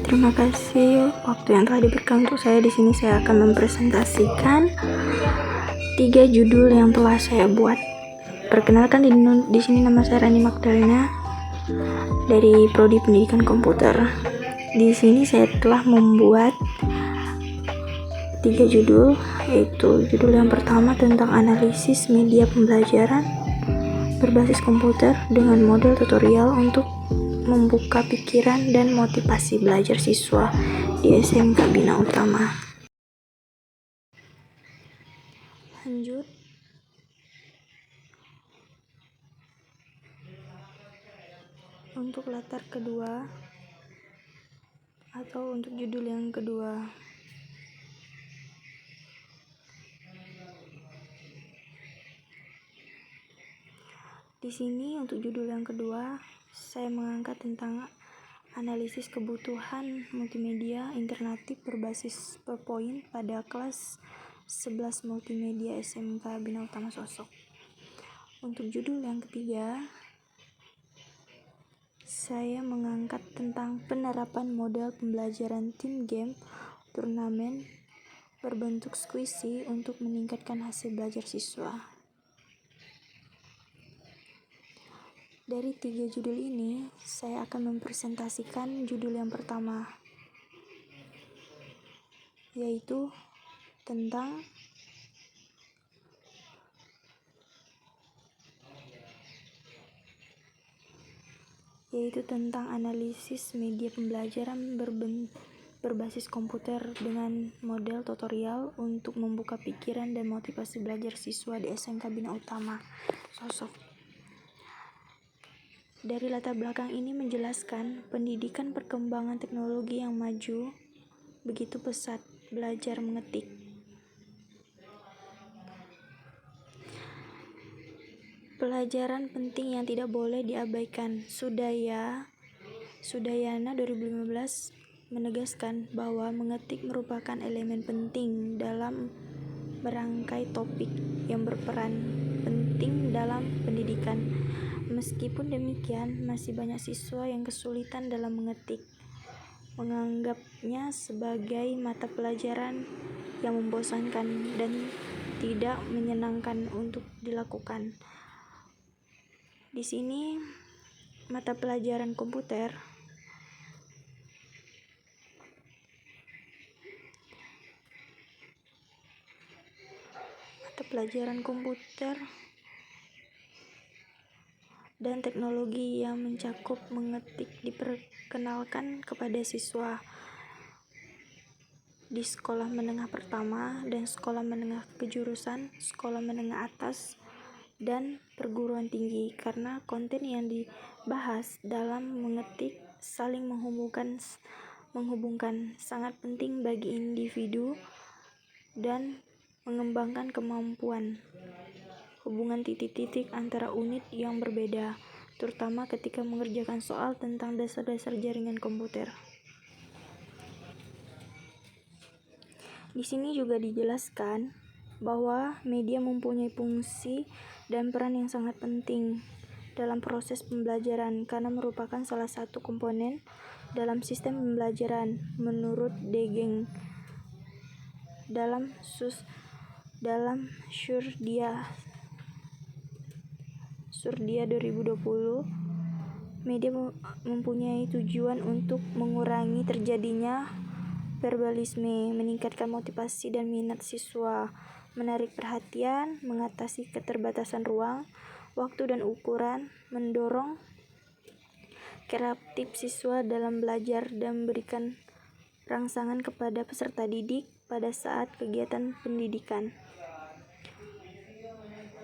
Terima kasih waktu yang telah diberikan untuk saya. Di sini saya akan mempresentasikan 3 judul yang telah saya buat. Perkenalkan, di sini nama saya Rani Magdalena dari Prodi Pendidikan Komputer. Di sini saya telah membuat 3 judul, yaitu judul yang pertama tentang analisis media pembelajaran berbasis komputer dengan model tutorial untuk membuka pikiran dan motivasi belajar siswa di SMK Bina Utama. Lanjut. Untuk latar kedua atau untuk judul yang kedua, di sini untuk judul yang kedua saya mengangkat tentang analisis kebutuhan multimedia alternatif berbasis PowerPoint pada kelas 11 multimedia SMK Bina Utama Sosok. Untuk judul yang ketiga, saya mengangkat tentang penerapan model pembelajaran tim game turnamen berbentuk skuisi untuk meningkatkan hasil belajar siswa. Dari 3 judul ini, saya akan mempresentasikan judul yang pertama, yaitu tentang analisis media pembelajaran berbasis komputer dengan model tutorial untuk membuka pikiran dan motivasi belajar siswa di SMK Bina Utama Sosok. Dari latar belakang ini menjelaskan pendidikan perkembangan teknologi yang maju begitu pesat, belajar mengetik. Pelajaran penting yang tidak boleh diabaikan. Sudayana 2015 menegaskan bahwa mengetik merupakan elemen penting dalam merangkai topik yang berperan penting dalam pendidikan. Meskipun demikian, masih banyak siswa yang kesulitan dalam mengetik, menganggapnya sebagai mata pelajaran yang membosankan dan tidak menyenangkan untuk dilakukan. Di sini, mata pelajaran komputer dan teknologi yang mencakup mengetik diperkenalkan kepada siswa di sekolah menengah pertama dan sekolah menengah kejurusan, sekolah menengah atas, dan perguruan tinggi, karena konten yang dibahas dalam mengetik saling menghubungkan sangat penting bagi individu dan mengembangkan kemampuan hubungan titik-titik antara unit yang berbeda, terutama ketika mengerjakan soal tentang dasar-dasar jaringan komputer. Di sini juga dijelaskan bahwa media mempunyai fungsi dan peran yang sangat penting dalam proses pembelajaran karena merupakan salah satu komponen dalam sistem pembelajaran menurut Degeng. Dalam Surdia 2020, media mempunyai tujuan untuk mengurangi terjadinya verbalisme, meningkatkan motivasi dan minat siswa, menarik perhatian, mengatasi keterbatasan ruang, waktu dan ukuran, mendorong kreatif siswa dalam belajar dan memberikan rangsangan kepada peserta didik pada saat kegiatan pendidikan.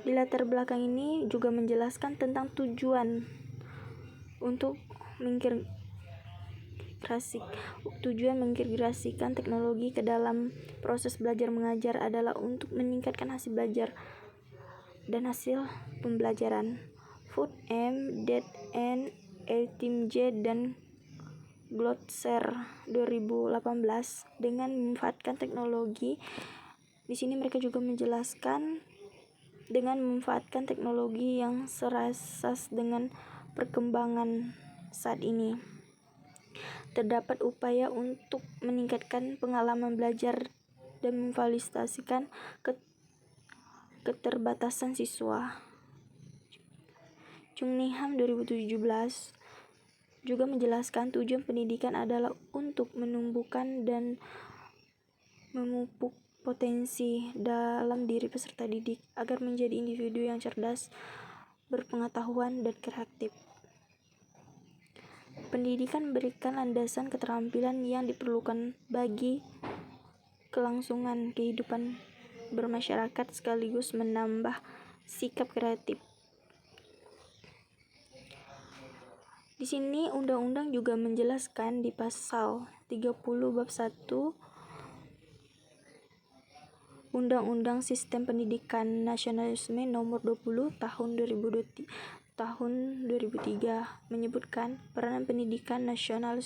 Di latar belakang ini juga menjelaskan tentang tujuan mengintegrasikan teknologi ke dalam proses belajar mengajar adalah untuk meningkatkan hasil belajar dan hasil pembelajaran. Food M. and Tim J dan Glotzer 2018 dengan memanfaatkan teknologi. Di sini mereka juga menjelaskan dengan memanfaatkan teknologi yang serasas dengan perkembangan saat ini. Terdapat upaya untuk meningkatkan pengalaman belajar dan memfasilitasikan keterbatasan siswa. Cunningham 2017 juga menjelaskan tujuan pendidikan adalah untuk menumbuhkan dan memupuk potensi dalam diri peserta didik agar menjadi individu yang cerdas, berpengetahuan, dan kreatif. Pendidikan memberikan landasan keterampilan yang diperlukan bagi kelangsungan kehidupan bermasyarakat sekaligus menambah sikap kreatif. Di sini undang-undang juga menjelaskan di pasal 30 bab 1 Undang-Undang Sistem Pendidikan Nasionalisme Nomor 20 Tahun 2003 menyebutkan peranan pendidikan nasional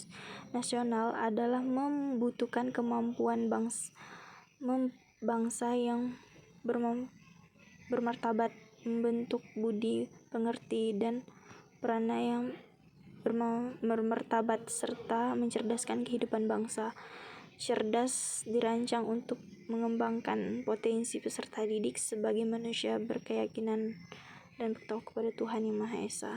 adalah membutuhkan kemampuan bangsa yang bermartabat, membentuk budi pengerti dan perana yang bermartabat, serta mencerdaskan kehidupan bangsa. Cerdas dirancang untuk mengembangkan potensi peserta didik sebagai manusia berkeyakinan dan bertakwa kepada Tuhan Yang Maha Esa.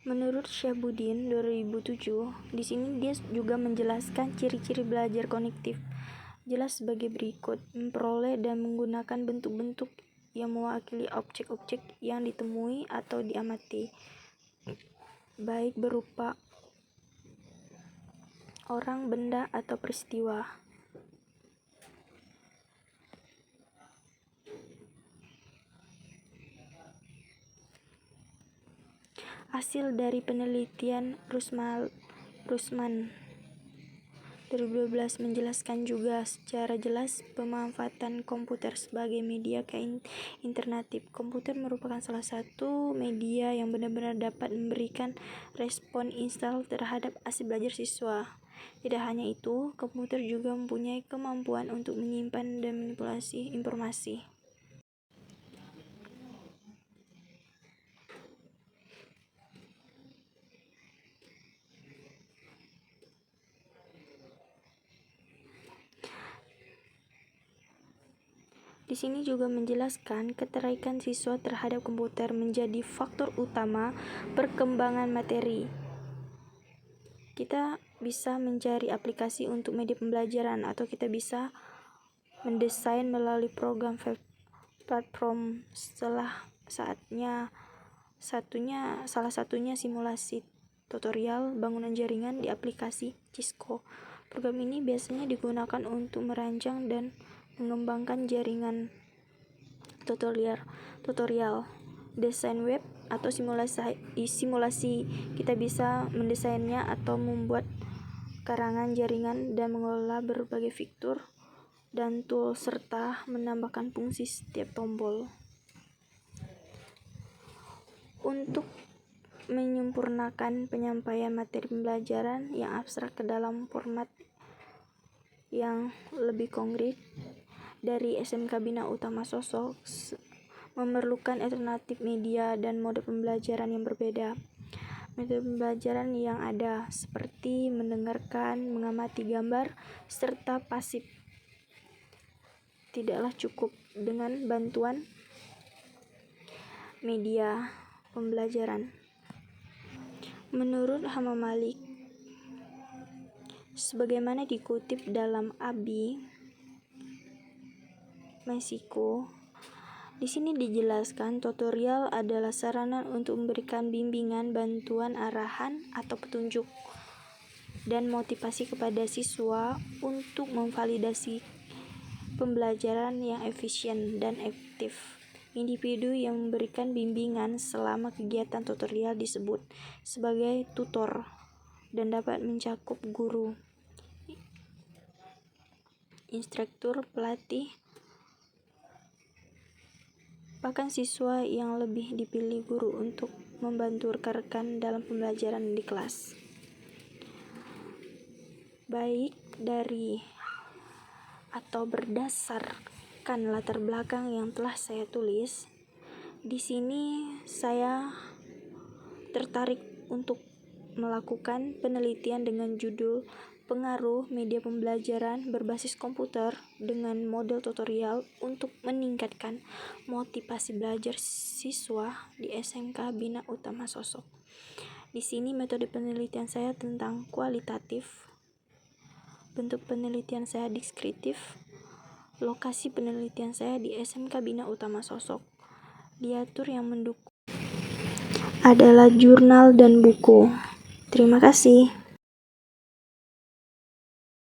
Menurut Syahabuddin 2007, di sini dia juga menjelaskan ciri-ciri belajar kognitif jelas sebagai berikut: memperoleh dan menggunakan bentuk-bentuk yang mewakili objek-objek yang ditemui atau diamati, baik berupa orang, benda, atau peristiwa. Hasil dari penelitian Rusman 2012 menjelaskan juga secara jelas pemanfaatan komputer sebagai media interaktif. Komputer merupakan salah satu media yang benar-benar dapat memberikan respon instan terhadap hasil belajar siswa. Tidak hanya itu, komputer juga mempunyai kemampuan untuk menyimpan dan manipulasi informasi. Di sini juga menjelaskan ketertarikan siswa terhadap komputer menjadi faktor utama perkembangan materi. Kita bisa mencari aplikasi untuk media pembelajaran, atau kita bisa mendesain melalui program platform. Salah satunya simulasi tutorial bangunan jaringan di aplikasi Cisco. Program ini biasanya digunakan untuk merancang dan mengembangkan jaringan tutorial, desain web, atau simulasi. Kita bisa mendesainnya atau membuat karangan jaringan dan mengelola berbagai fitur dan tool serta menambahkan fungsi setiap tombol. Untuk menyempurnakan penyampaian materi pembelajaran yang abstrak ke dalam format yang lebih konkret, dari SMK Bina Utama Sosok memerlukan alternatif media dan mode pembelajaran yang berbeda. Metode pembelajaran yang ada seperti mendengarkan, mengamati gambar, serta pasif tidaklah cukup dengan bantuan media pembelajaran. Menurut Hamam Malik, sebagaimana dikutip dalam Abi Meksiko, di sini dijelaskan tutorial adalah sarana untuk memberikan bimbingan, bantuan, arahan, atau petunjuk dan motivasi kepada siswa untuk memvalidasi pembelajaran yang efisien dan efektif. Individu yang memberikan bimbingan selama kegiatan tutorial disebut sebagai tutor dan dapat mencakup guru, instruktur, pelatih, bahkan siswa yang lebih dipilih guru untuk membantu rekan-rekan dalam pembelajaran di kelas. Baik dari atau berdasar berdasarkan latar belakang yang telah saya tulis, di sini saya tertarik untuk melakukan penelitian dengan judul Pengaruh Media Pembelajaran Berbasis Komputer dengan Model Tutorial untuk Meningkatkan Motivasi Belajar Siswa di SMK Bina Utama Sosok. Di sini metode penelitian saya tentang kualitatif, bentuk penelitian saya deskriptif, lokasi penelitian saya di SMK Bina Utama Sosok. Diatur yang mendukung adalah jurnal dan buku. Terima kasih.